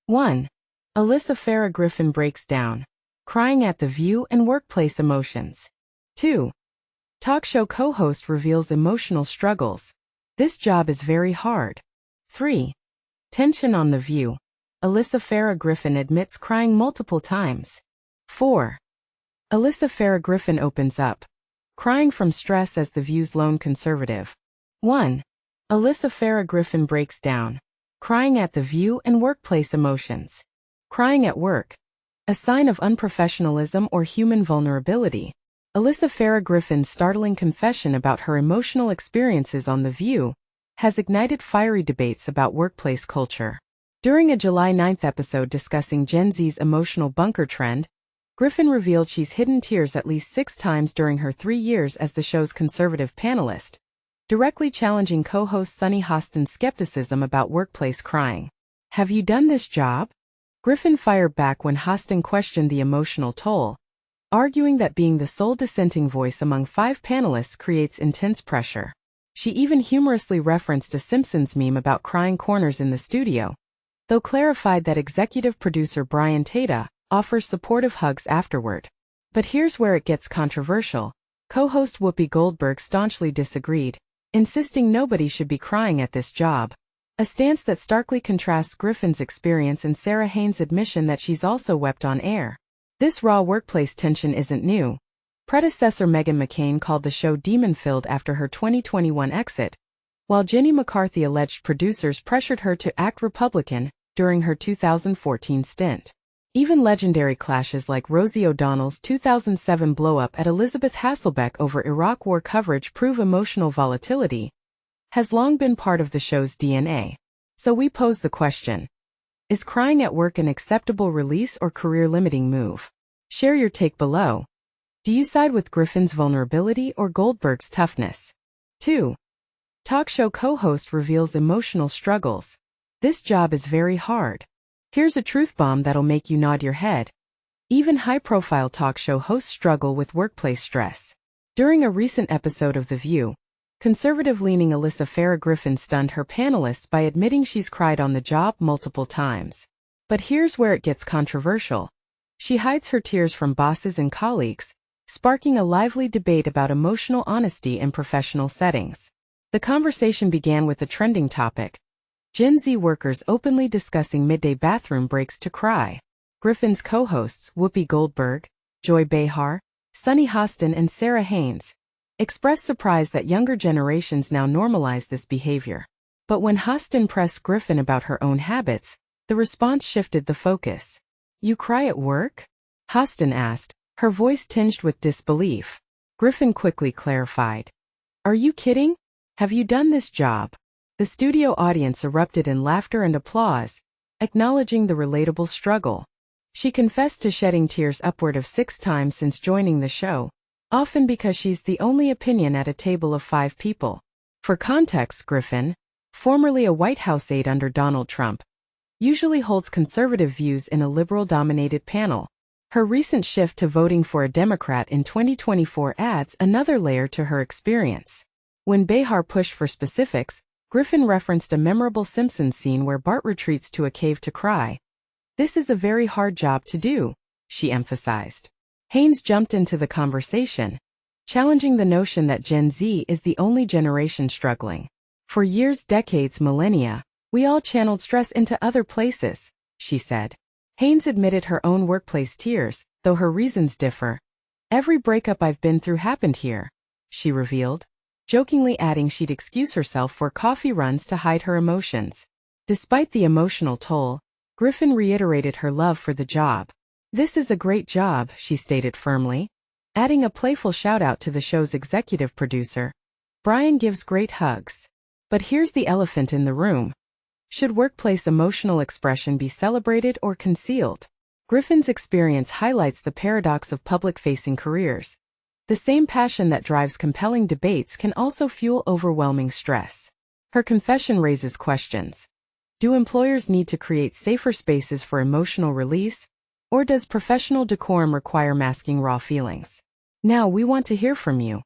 1. Alyssa Farah Griffin breaks down, crying at The View and workplace emotions. 2. Talk show co-host reveals emotional struggles. This job is very hard. 3. Tension on The View. Alyssa Farah Griffin admits crying multiple times. 4. Alyssa Farah Griffin opens up, crying from stress as The View's lone conservative. 1. Alyssa Farah Griffin breaks down, crying at The View and workplace emotions. Crying at work, a sign of unprofessionalism or human vulnerability. Alyssa Farah Griffin's startling confession about her emotional experiences on The View has ignited fiery debates about workplace culture. During a July 9th episode discussing Gen Z's emotional bunker trend, Griffin revealed she's hidden tears at least 6 times during her 3 years as the show's conservative panelist, directly challenging co-host Sunny Hostin's skepticism about workplace crying. Have you done this job? Griffin fired back when Hostin questioned the emotional toll, arguing that being the sole dissenting voice among 5 panelists creates intense pressure. She even humorously referenced a Simpsons meme about crying corners in the studio, though clarified that executive producer Brian Tata offers supportive hugs afterward. But here's where it gets controversial. Co-host Whoopi Goldberg staunchly disagreed, insisting nobody should be crying at this job, a stance that starkly contrasts Griffin's experience and Sarah Haynes' admission that she's also wept on air. This raw workplace tension isn't new. Predecessor Meghan McCain called the show demon-filled after her 2021 exit, while Jenny McCarthy alleged producers pressured her to act Republican during her 2014 stint. Even legendary clashes like Rosie O'Donnell's 2007 blow-up at Elizabeth Hasselbeck over Iraq War coverage prove emotional volatility has long been part of the show's DNA. So we pose the question: is crying at work an acceptable release or career-limiting move? Share your take below. Do you side with Griffin's vulnerability or Goldberg's toughness? 2. Talk show co-host reveals emotional struggles. This job is very hard. Here's a truth bomb that'll make you nod your head. Even high-profile talk show hosts struggle with workplace stress. During a recent episode of The View, conservative-leaning Alyssa Farah Griffin stunned her panelists by admitting she's cried on the job multiple times. But here's where it gets controversial. She hides her tears from bosses and colleagues, sparking a lively debate about emotional honesty in professional settings. The conversation began with a trending topic: Gen Z workers openly discussing midday bathroom breaks to cry. Griffin's co-hosts Whoopi Goldberg, Joy Behar, Sunny Hostin and Sarah Haynes expressed surprise that younger generations now normalize this behavior. But when Hostin pressed Griffin about her own habits, the response shifted the focus. You cry at work? Hostin asked, her voice tinged with disbelief. Griffin quickly clarified. Are you kidding? Have you done this job? The studio audience erupted in laughter and applause, acknowledging the relatable struggle. She confessed to shedding tears upward of 6 times since joining the show, often because she's the only opinion at a table of 5 people. For context, Griffin, formerly a White House aide under Donald Trump, usually holds conservative views in a liberal-dominated panel. Her recent shift to voting for a Democrat in 2024 adds another layer to her experience. When Behar pushed for specifics, Griffin referenced a memorable Simpsons scene where Bart retreats to a cave to cry. This is a very hard job to do, she emphasized. Haynes jumped into the conversation, challenging the notion that Gen Z is the only generation struggling. For years, decades, millennia, we all channeled stress into other places, she said. Haynes admitted her own workplace tears, though her reasons differ. Every breakup I've been through happened here, she revealed, jokingly adding she'd excuse herself for coffee runs to hide her emotions. Despite the emotional toll, Griffin reiterated her love for the job. This is a great job, she stated firmly, adding a playful shout-out to the show's executive producer. Brian gives great hugs. But here's the elephant in the room. Should workplace emotional expression be celebrated or concealed? Griffin's experience highlights the paradox of public-facing careers. The same passion that drives compelling debates can also fuel overwhelming stress. Her confession raises questions. Do employers need to create safer spaces for emotional release, or does professional decorum require masking raw feelings? Now we want to hear from you.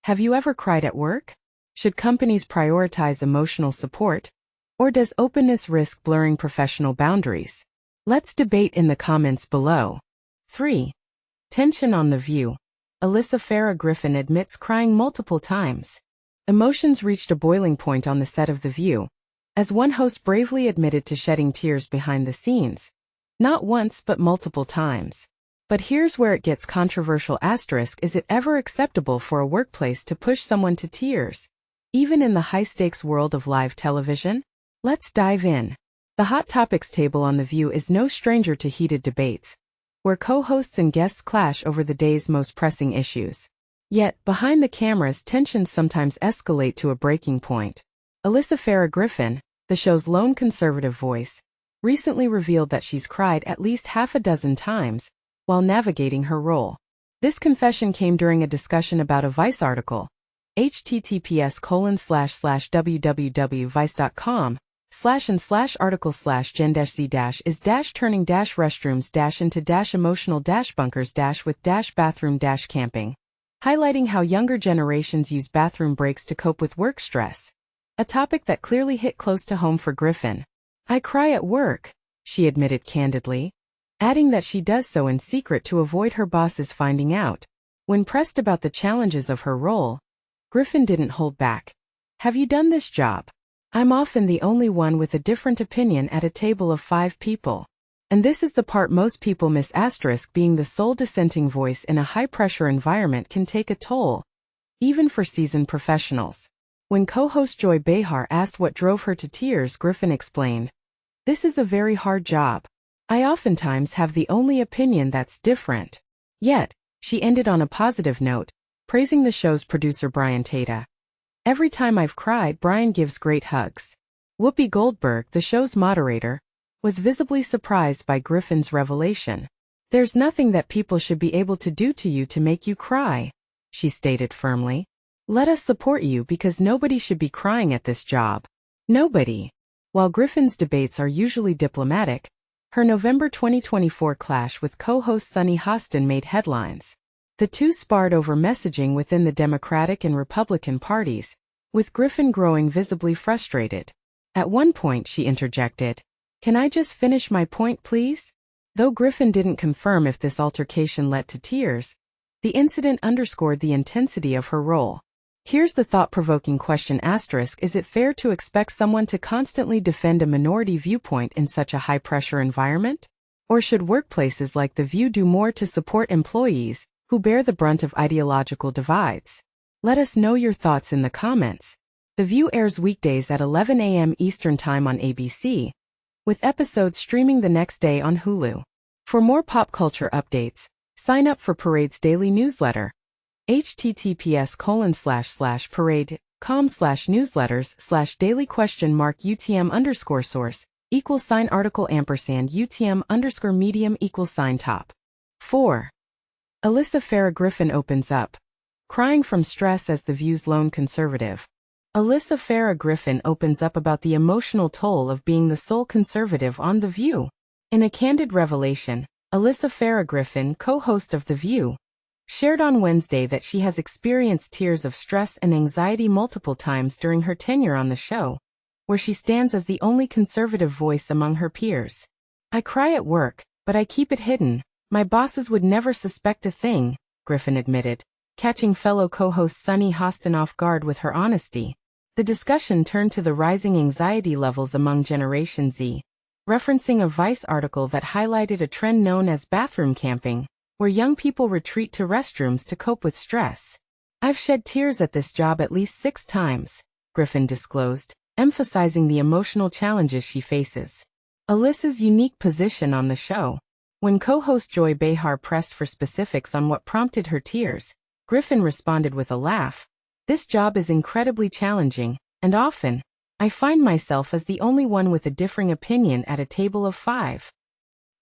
Have you ever cried at work? Should companies prioritize emotional support, or does openness risk blurring professional boundaries? Let's debate in the comments below. 3. Tension on The View. Alyssa Farah Griffin admits crying multiple times. Emotions reached a boiling point on the set of The View, as one host bravely admitted to shedding tears behind the scenes. Not once but multiple times. But here's where it gets controversial. Is it ever acceptable for a workplace to push someone to tears, even in the high-stakes world of live television? Let's dive in. The Hot Topics table on The View is no stranger to heated debates, where co-hosts and guests clash over the day's most pressing issues. Yet, behind the cameras, tensions sometimes escalate to a breaking point. Alyssa Farah Griffin, the show's lone conservative voice, recently revealed that she's cried at least half a dozen times while navigating her role. This confession came during a discussion about a Vice article, https://www.vice.com//article/gen-z-is-turning-restroom-with-bathroom-camping, highlighting how younger generations use bathroom breaks to cope with work stress. A topic that clearly hit close to home for Griffin. "I cry at work," she admitted candidly, adding that she does so in secret to avoid her bosses finding out. When pressed about the challenges of her role, Griffin didn't hold back. "Have you done this job? I'm often the only one with a different opinion at a table of 5 people. And this is the part most people miss. Being the sole dissenting voice in a high-pressure environment can take a toll, even for seasoned professionals." When co-host Joy Behar asked what drove her to tears, Griffin explained, "This is a very hard job. I oftentimes have the only opinion that's different." Yet, she ended on a positive note, praising the show's producer Brian Tata. "Every time I've cried, Brian gives great hugs." Whoopi Goldberg, the show's moderator, was visibly surprised by Griffin's revelation. "There's nothing that people should be able to do to you to make you cry," she stated firmly. "Let us support you because nobody should be crying at this job. Nobody." While Griffin's debates are usually diplomatic, her November 2024 clash with co-host Sunny Hostin made headlines. The two sparred over messaging within the Democratic and Republican parties, with Griffin growing visibly frustrated. At one point she interjected, "Can I just finish my point, please?" Though Griffin didn't confirm if this altercation led to tears, the incident underscored the intensity of her role. Here's the thought-provoking question: is it fair to expect someone to constantly defend a minority viewpoint in such a high-pressure environment? Or should workplaces like The View do more to support employees who bear the brunt of ideological divides? Let us know your thoughts in the comments. The View airs weekdays at 11 a.m. Eastern Time on ABC, with episodes streaming the next day on Hulu. For more pop culture updates, sign up for Parade's daily newsletter. https://parade.com/newsletters/daily?UTM_source =article &UTM_medium =top. 4. Alyssa Farah Griffin opens up, crying from stress as The View's lone conservative. Alyssa Farah Griffin opens up about the emotional toll of being the sole conservative on The View. In a candid revelation, Alyssa Farah Griffin, co-host of The View, shared on Wednesday that she has experienced tears of stress and anxiety multiple times during her tenure on the show, where she stands as the only conservative voice among her peers. "I cry at work, but I keep it hidden. My bosses would never suspect a thing," Griffin admitted, catching fellow co-host Sunny Hostin off guard with her honesty. The discussion turned to the rising anxiety levels among Generation Z, referencing a Vice article that highlighted a trend known as bathroom camping, where young people retreat to restrooms to cope with stress. "I've shed tears at this job at least 6 times, Griffin disclosed, emphasizing the emotional challenges she faces. Alyssa's unique position on the show. When co-host Joy Behar pressed for specifics on what prompted her tears, Griffin responded with a laugh, "This job is incredibly challenging, and often, I find myself as the only one with a differing opinion at a table of 5.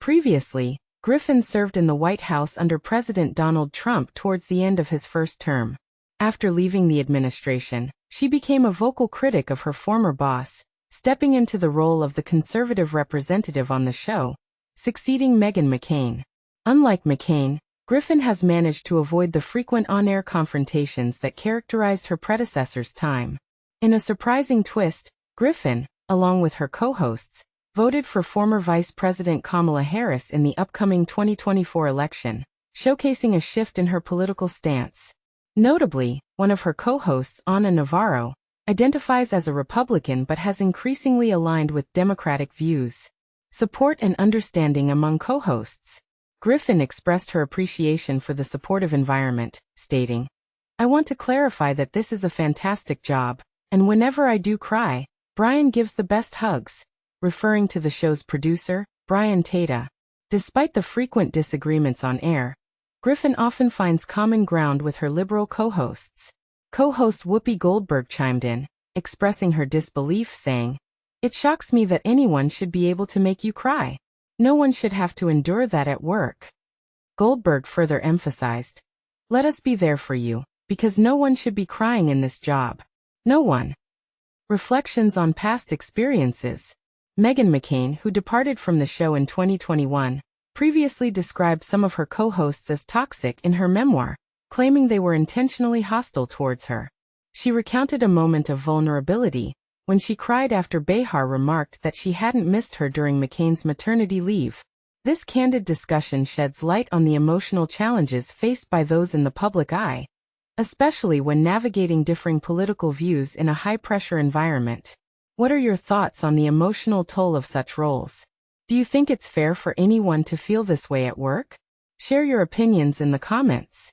Previously, Griffin served in the White House under President Donald Trump towards the end of his first term. After leaving the administration, she became a vocal critic of her former boss, stepping into the role of the conservative representative on the show, succeeding Meghan McCain. Unlike McCain, Griffin has managed to avoid the frequent on-air confrontations that characterized her predecessor's time. In a surprising twist, Griffin, along with her co-hosts, voted for former Vice President Kamala Harris in the upcoming 2024 election, showcasing a shift in her political stance. Notably, one of her co-hosts, Ana Navarro, identifies as a Republican but has increasingly aligned with Democratic views. Support and understanding among co-hosts. Griffin expressed her appreciation for the supportive environment, stating, "I want to clarify that this is a fantastic job, and whenever I do cry, Brian gives the best hugs," referring to the show's producer, Brian Tata. Despite the frequent disagreements on air, Griffin often finds common ground with her liberal co-hosts. Co-host Whoopi Goldberg chimed in, expressing her disbelief, saying, "It shocks me that anyone should be able to make you cry. No one should have to endure that at work." Goldberg further emphasized, "Let us be there for you, because no one should be crying in this job. No one." Reflections on past experiences. Meghan McCain, who departed from the show in 2021, previously described some of her co-hosts as toxic in her memoir, claiming they were intentionally hostile towards her. She recounted a moment of vulnerability when she cried after Behar remarked that she hadn't missed her during McCain's maternity leave. This candid discussion sheds light on the emotional challenges faced by those in the public eye, especially when navigating differing political views in a high-pressure environment. What are your thoughts on the emotional toll of such roles? Do you think it's fair for anyone to feel this way at work? Share your opinions in the comments.